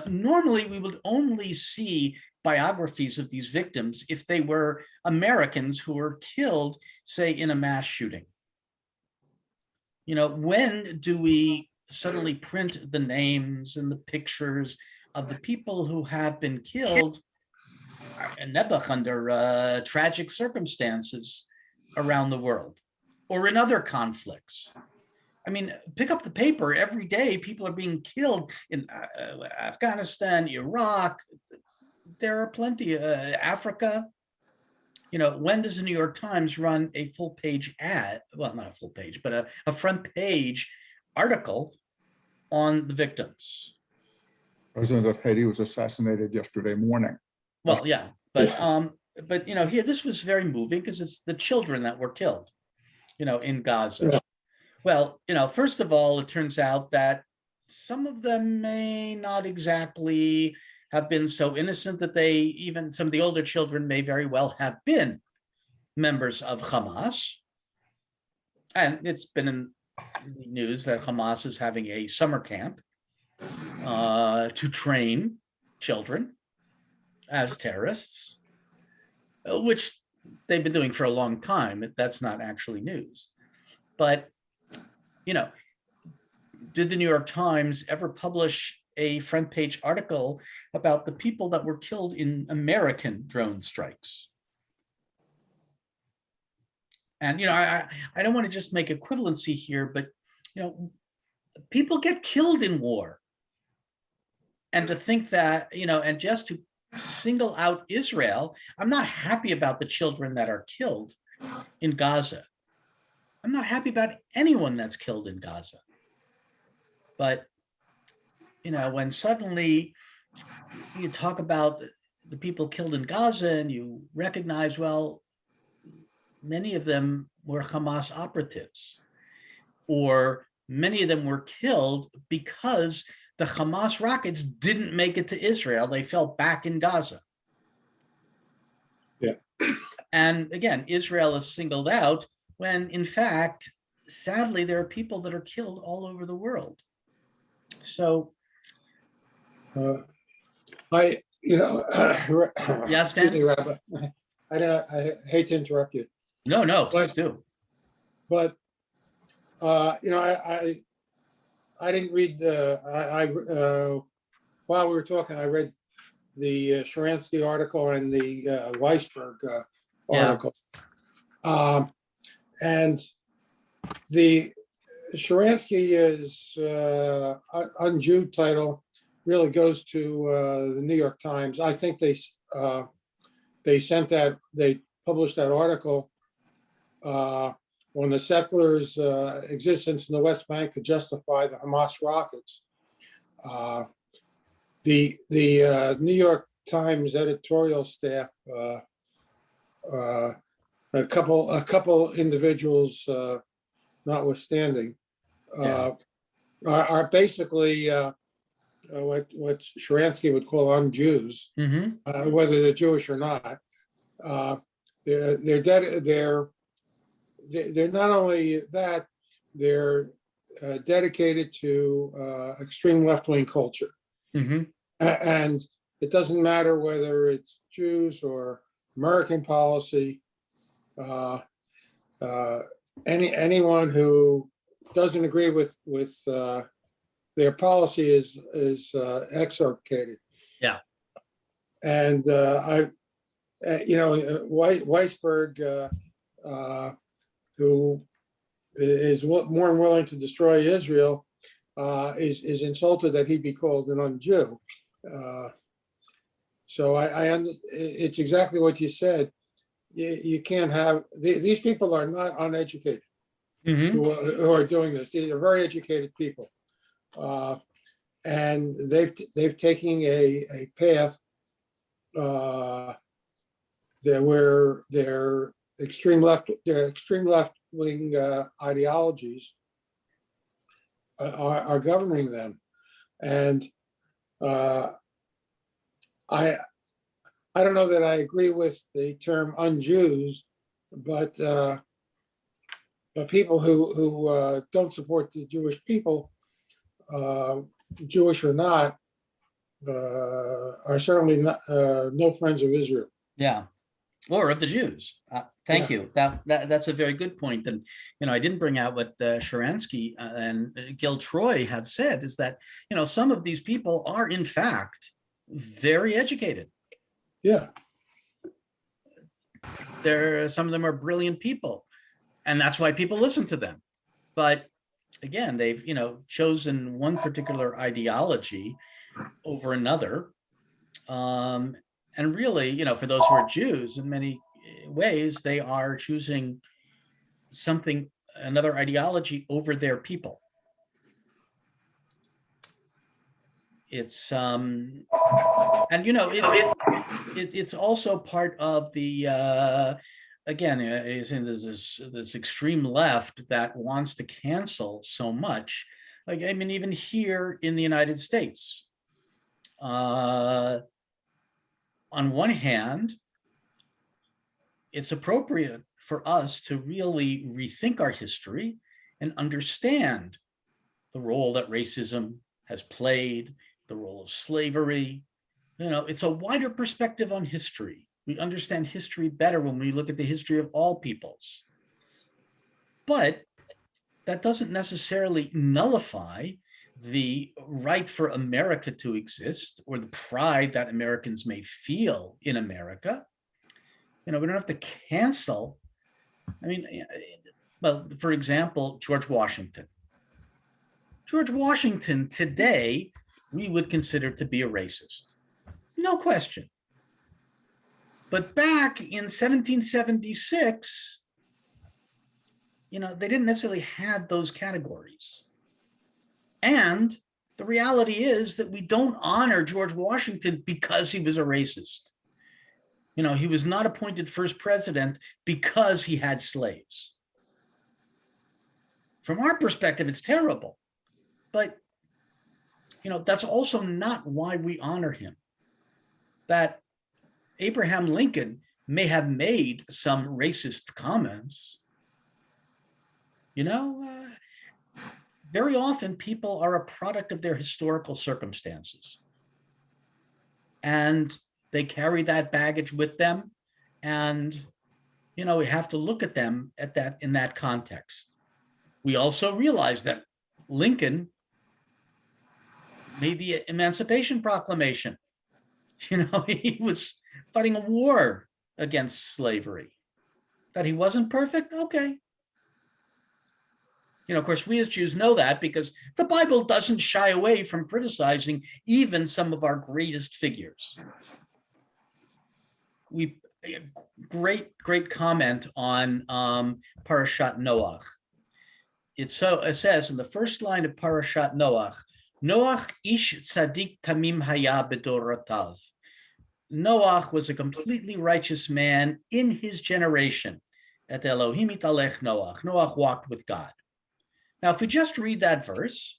Normally we would only see biographies of these victims if they were Americans who were killed, say, in a mass shooting. When do we suddenly print the names and the pictures of the people who have been killed in Nebuch under tragic circumstances around the world or in other conflicts? I mean, pick up the paper every day. People are being killed in Afghanistan, Iraq. There are plenty. Africa. When does the New York Times run a full page ad? Well, not a full page, but a front page article on the victims? President of Haiti was assassinated yesterday morning. Well, yeah, but here this was very moving because it's the children that were killed, in Gaza. Yeah. Well, first of all, it turns out that some of them may not exactly have been so innocent that even some of the older children may very well have been members of Hamas. And it's been in the news that Hamas is having a summer camp to train children as terrorists, which they've been doing for a long time. That's not actually news. But, did the New York Times ever publish a front page article about the people that were killed in American drone strikes? And, I don't want to just make equivalency here, but, people get killed in war. And to think that, and just to single out Israel, I'm not happy about the children that are killed in Gaza. I'm not happy about anyone that's killed in Gaza. But, when suddenly you talk about the people killed in Gaza and you recognize, well, many of them were Hamas operatives, or many of them were killed because the Hamas rockets didn't make it to Israel. They fell back in Gaza. Yeah. And again, Israel is singled out when, in fact, sadly, there are people that are killed all over the world. So, Yes, Dan? Rabbi. I hate to interrupt you, No, please do. but, I didn't read while we were talking, I read the Sharansky article and the Weisberg Yeah. article. And the Sharansky is un-Jew title really goes to the New York Times. I think they published that article on the settlers' existence in the West Bank to justify the Hamas rockets. The New York Times editorial staff, a couple individuals notwithstanding, are basically what Sharansky would call un-Jews, whether they're Jewish or not. They're not only that, they're dedicated to extreme left-wing culture. And it doesn't matter whether it's Jews or American policy. Anyone who doesn't agree with their policy is exculpated. Yeah. And Weisberg, who is more than willing to destroy Israel, is insulted that he be called an un-Jew. So it's exactly what you said. You can't have, these people are not uneducated who are doing this. These are very educated people. And they've taken a path where their extreme left-wing ideologies are governing them. And I don't know that I agree with the term un-Jews, but people who don't support the Jewish people, Jewish or not, are certainly not, no friends of Israel. Yeah, or of the Jews. Thank you. That's a very good point. And I didn't bring out what Sharansky and Gil Troy have said, is that some of these people are in fact very educated. Yeah, some of them are brilliant people, and that's why people listen to them. But again, they've chosen one particular ideology over another, and really, for those who are Jews, in many ways, they are choosing another ideology over their people. It's and it's also part of the again, there's this extreme left that wants to cancel so much. Like, I mean, even here in the United States, on one hand, it's appropriate for us to really rethink our history and understand the role that racism has played, the role of slavery. It's a wider perspective on history. We understand history better when we look at the history of all peoples. But that doesn't necessarily nullify the right for America to exist or the pride that Americans may feel in America. We don't have to cancel. I mean, well, for example, George Washington. George Washington today, we would consider to be a racist. No question. But back in 1776, they didn't necessarily have those categories. And the reality is that we don't honor George Washington because he was a racist. He was not appointed first president because he had slaves. From our perspective, it's terrible. But, that's also not why we honor him. That Abraham Lincoln may have made some racist comments. Very often people are a product of their historical circumstances. And they carry that baggage with them, And, we have to look at them in that context. We also realize that Lincoln made the Emancipation Proclamation. He was fighting a war against slavery. That he wasn't perfect? Okay. Of course, we as Jews know that because the Bible doesn't shy away from criticizing even some of our greatest figures. Great comment on Parashat Noach. It says in the first line of Parashat Noach, Noach ish tzadik tamim haya bedorotav. Noach was a completely righteous man in his generation. Et Elohim italech Noach. Noach walked with God. Now, if we just read that verse,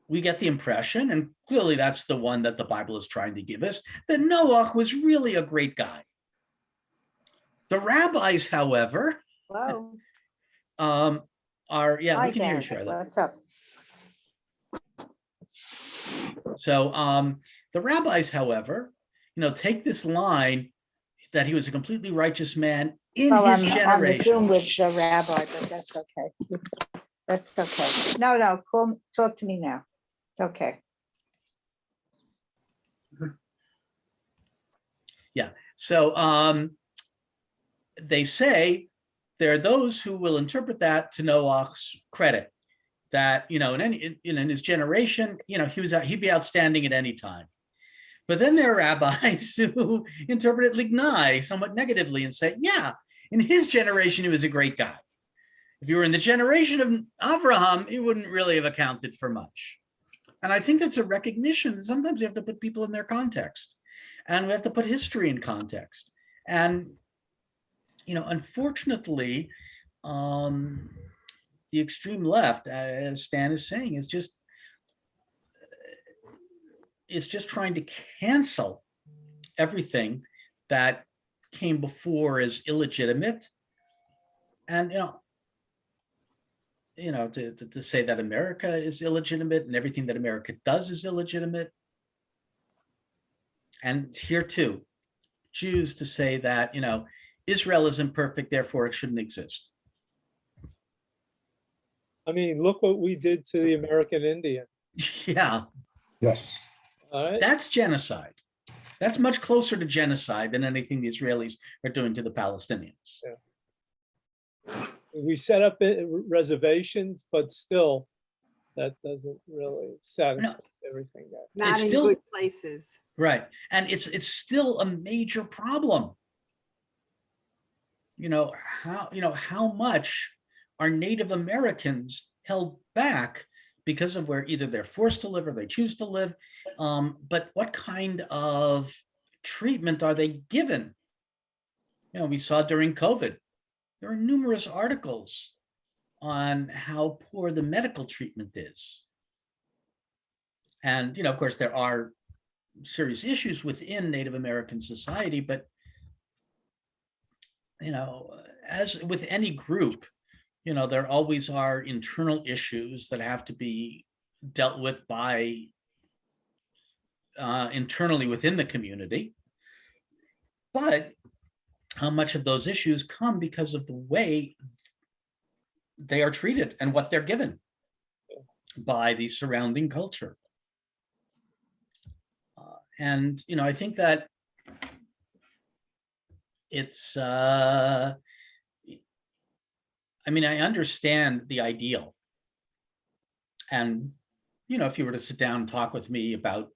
we get the impression, and clearly that's the one that the Bible is trying to give us, that Noach was really a great guy. The rabbis, however, Whoa. we Hi, can hear you, Gary. Charlotte. What's up? So the rabbis, however, take this line that he was a completely righteous man in Well, his I'm on the generation. Zoom with the rabbi, but that's okay. That's okay. No, talk to me now. It's okay. So they say there are those who will interpret that to Noach's credit, that in his generation, he'd be outstanding at any time. But then there are rabbis who interpret it lignai, somewhat negatively, and say, yeah, in his generation, he was a great guy. If you were in the generation of Abraham, he wouldn't really have accounted for much. And I think that's a recognition that sometimes we have to put people in their context, and we have to put history in context. And, unfortunately, the extreme left, as Stan is saying, is just trying to cancel everything that came before as illegitimate. And, to say that America is illegitimate and everything that America does is illegitimate. And here too, Jews to say that, Israel is imperfect, therefore it shouldn't exist. I mean, look what we did to the American Indian. Yeah. Yes. All right. That's genocide. That's much closer to genocide than anything the Israelis are doing to the Palestinians. Yeah. We set up reservations, but still, that doesn't really satisfy everything. Not It's in still- good places. Right. And it's still a major problem. How much are Native Americans held back because of where either they're forced to live or they choose to live, but what kind of treatment are they given? We saw during COVID, there are numerous articles on how poor the medical treatment is. And, of course, there are serious issues within Native American society, but, as with any group, there always are internal issues that have to be dealt with by internally within the community. But how much of those issues come because of the way they are treated and what they're given by the surrounding culture. And, I think that it's, I understand the ideal. And, if you were to sit down and talk with me about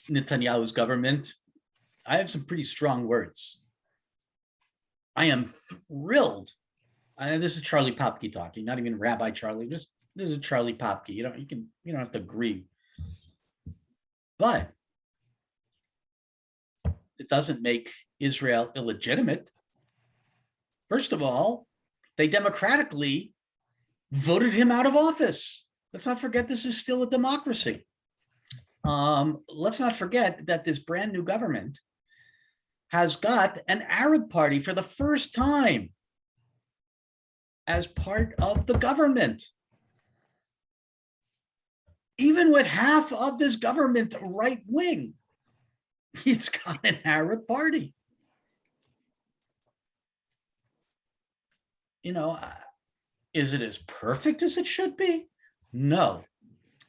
Netanyahu's government, I have some pretty strong words. I am thrilled. And this is Charlie Popke talking, not even Rabbi Charlie. This is Charlie Popke. You don't have to agree. But it doesn't make Israel illegitimate. First of all, they democratically voted him out of office. Let's not forget this is still a democracy. Let's not forget that this brand new government has got an Arab party for the first time as part of the government. Even with half of this government right wing, it's got an Arab party. is it as perfect as it should be? No.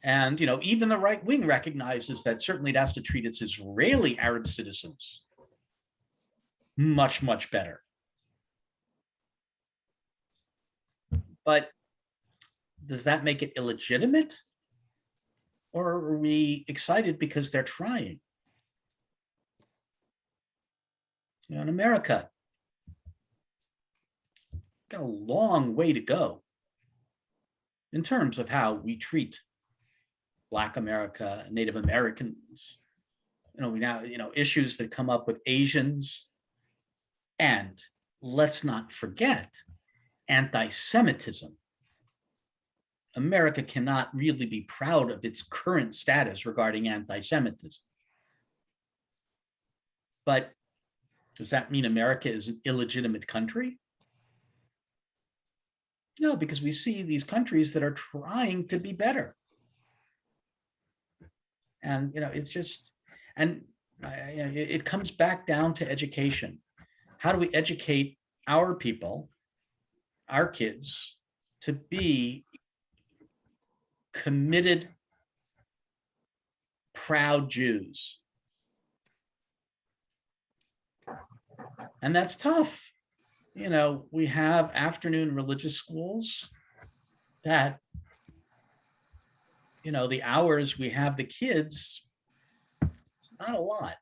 And, even the right wing recognizes that certainly it has to treat its Israeli Arab citizens much, much better. But does that make it illegitimate? Or are we excited because they're trying? In America, got a long way to go in terms of how we treat Black America, Native Americans. We now, issues that come up with Asians. And let's not forget anti-Semitism. America cannot really be proud of its current status regarding anti-Semitism. But does that mean America is an illegitimate country? No, because we see these countries that are trying to be better. And, it's just, and it comes back down to education. How do we educate our people, our kids, to be committed, proud Jews? And that's tough. We have afternoon religious schools that, the hours we have the kids, it's not a lot.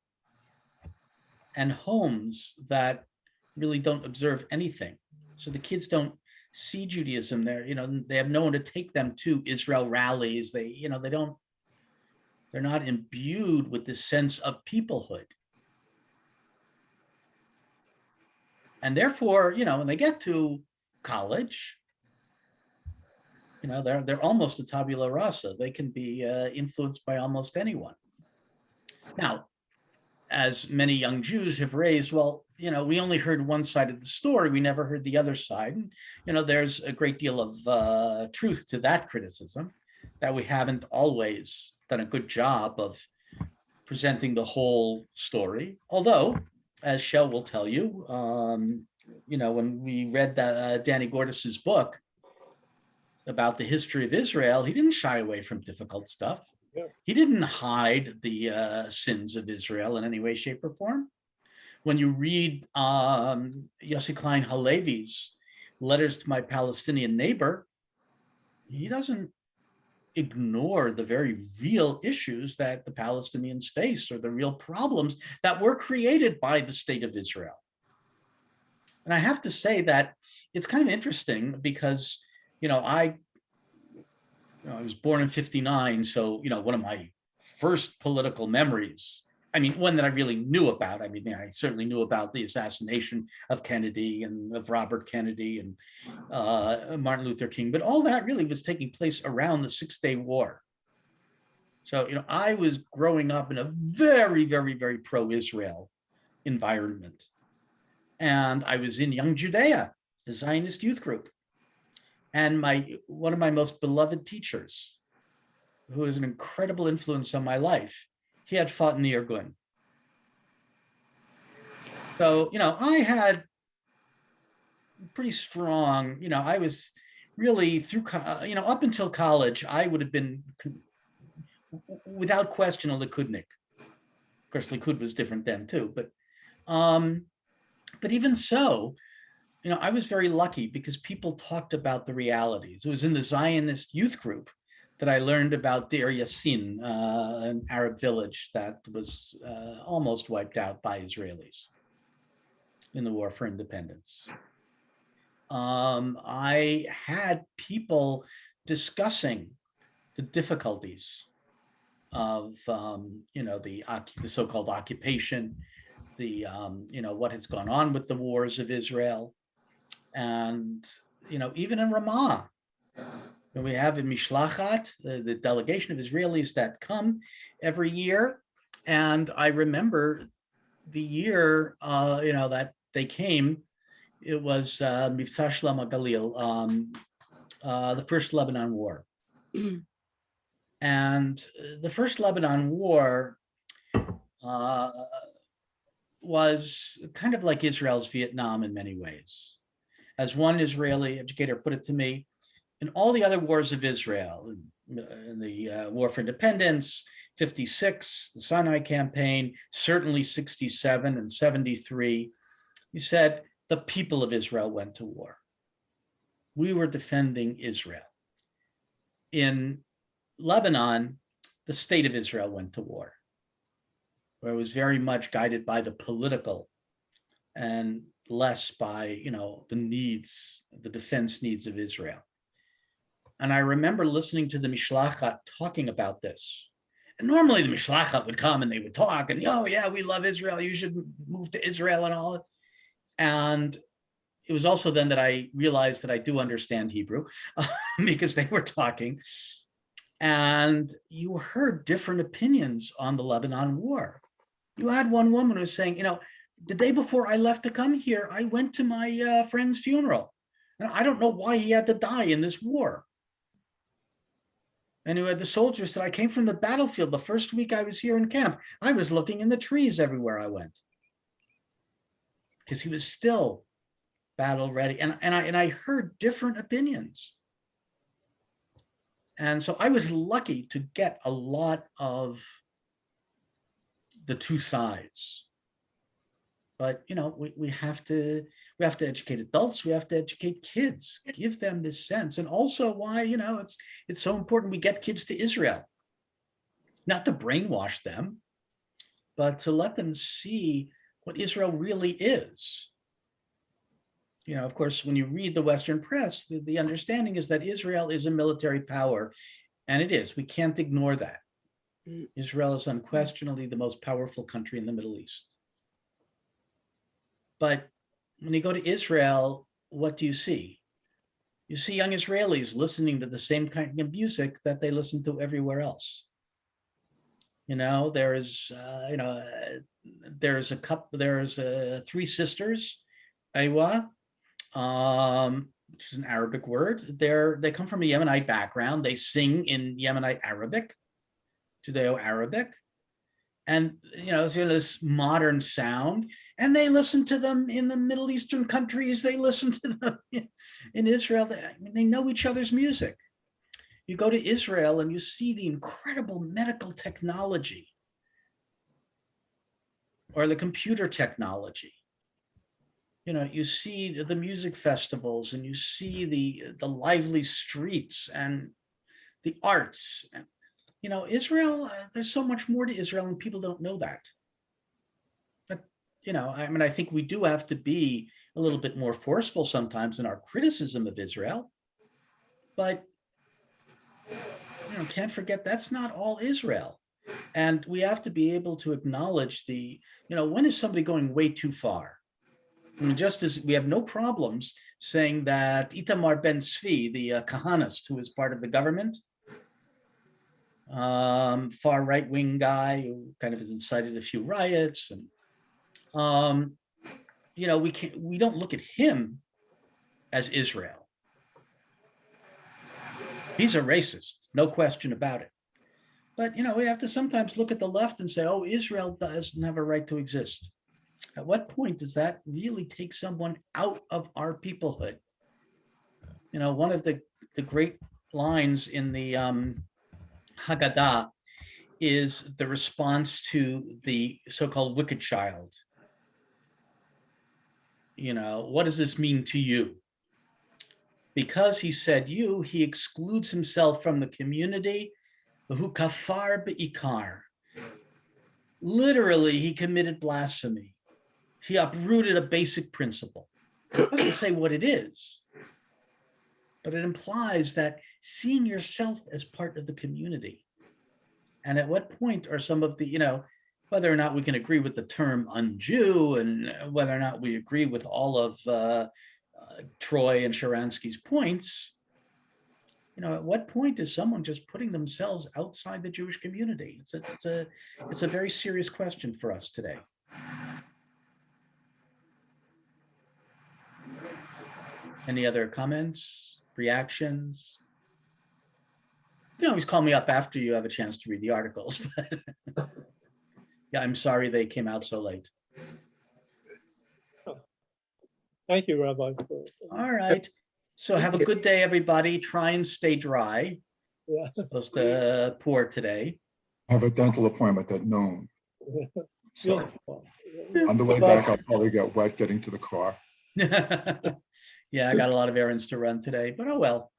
And homes that really don't observe anything. So the kids don't see Judaism there. They have no one to take them to Israel rallies. They're not imbued with this sense of peoplehood. And therefore, when they get to college, they're almost a tabula rasa. They can be influenced by almost anyone. Now, as many young Jews have raised, well, we only heard one side of the story. We never heard the other side. And, there's a great deal of truth to that criticism, that we haven't always done a good job of presenting the whole story. Although, as Shel will tell you, when we read Danny Gordis's book about the history of Israel, he didn't shy away from difficult stuff. Yeah. He didn't hide the sins of Israel in any way, shape, or form. When you read Yossi Klein Halevi's Letters to My Palestinian Neighbor, he doesn't ignore the very real issues that the Palestinians face, or the real problems that were created by the state of Israel. And I have to say that it's kind of interesting because, I was born in 59. So, one of my first political memories, one that I really knew about. I certainly knew about the assassination of Kennedy and of Robert Kennedy and Martin Luther King, but all that really was taking place around the 6-Day War. So, I was growing up in a very, very, very pro-Israel environment. And I was in Young Judea, a Zionist youth group. And one of my most beloved teachers, who was an incredible influence on my life, he had fought in the Irgun. So, I had pretty strong, I was really through, up until college, I would have been, without question, a Likudnik. Of course, Likud was different then too, but even so, I was very lucky because people talked about the realities. It was in the Zionist youth group that I learned about Deir Yassin, an Arab village that was almost wiped out by Israelis in the war for independence. I had people discussing the difficulties of, the so-called occupation, what has gone on with the wars of Israel. And, even in Ramah, we have in Mishlachat, the delegation of Israelis that come every year. And I remember the year, that they came, it was Mivtza Shalom HaGalil, the First Lebanon War. And the First Lebanon War was kind of like Israel's Vietnam in many ways. As one Israeli educator put it to me, in all the other wars of Israel, in the War for Independence, 56, the Sinai Campaign, certainly 67 and 73, he said, the people of Israel went to war. We were defending Israel. In Lebanon, the state of Israel went to war, where it was very much guided by the political and less by, the needs, the defense needs of Israel. And I remember listening to the Mishlachat talking about this. And normally the Mishlachat would come and they would talk and, oh yeah, we love Israel. You should move to Israel and all. And it was also then that I realized that I do understand Hebrew because they were talking. And you heard different opinions on the Lebanon war. You had one woman who was saying, the day before I left to come here, I went to my friend's funeral. And I don't know why he had to die in this war. And who had the soldiers said, I came from the battlefield the first week I was here in camp. I was looking in the trees everywhere I went. Because he was still battle ready. And I heard different opinions. And so I was lucky to get a lot of the two sides. But we have to educate adults. We have to educate kids. Give them this sense, and also why it's so important we get kids to Israel, not to brainwash them, but to let them see what Israel really is. Of course, when you read the Western press, the understanding is that Israel is a military power, and it is. We can't ignore that. Israel is unquestionably the most powerful country in the Middle East. But when you go to Israel, what do you see? You see young Israelis listening to the same kind of music that they listen to everywhere else. There's three sisters, Aywa, which is an Arabic word. They come from a Yemenite background. They sing in Yemenite Arabic, Judeo-Arabic. And, this modern sound. And they listen to them in the Middle Eastern countries. They listen to them in Israel. They know each other's music. You go to Israel and you see the incredible medical technology or the computer technology. You see the music festivals and you see the lively streets and the arts. Israel, there's so much more to Israel and people don't know that. But, I think we do have to be a little bit more forceful sometimes in our criticism of Israel. But, can't forget that's not all Israel. And we have to be able to acknowledge when is somebody going way too far? Just as we have no problems saying that Itamar Ben Tzvi, the Kahanist who is part of the government, far right-wing guy who kind of has incited a few riots, and we don't look at him as Israel. He's a racist, no question about it. But we have to sometimes look at the left and say, oh, Israel doesn't have a right to exist. At what point does that really take someone out of our peoplehood? One of the great lines in the Haggadah is the response to the so-called wicked child. What does this mean to you? Because he said you, he excludes himself from the community. Who kafar be'ikar. Literally, he committed blasphemy. He uprooted a basic principle. It doesn't say what it is, but it implies that seeing yourself as part of the community. And at what point are some of the, whether or not we can agree with the term un-Jew and whether or not we agree with all of Troy and Sharansky's points, at what point is someone just putting themselves outside the Jewish community? It's a very serious question for us today. Any other comments, reactions? You can always call me up after you have a chance to read the articles, but yeah, I'm sorry they came out so late. Thank you, Rabbi, for All right. So have a good day, everybody. Try and stay dry. Yeah. Supposed to pour today. I have a dental appointment at noon. So Feels fun. on the way back, I'll probably get wet getting to the car. Yeah, I got a lot of errands to run today, but oh well.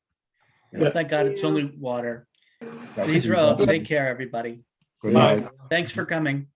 Yeah. Thank God it's only water. That Please could be row. bad. Take care, everybody. Good night. Thanks for coming.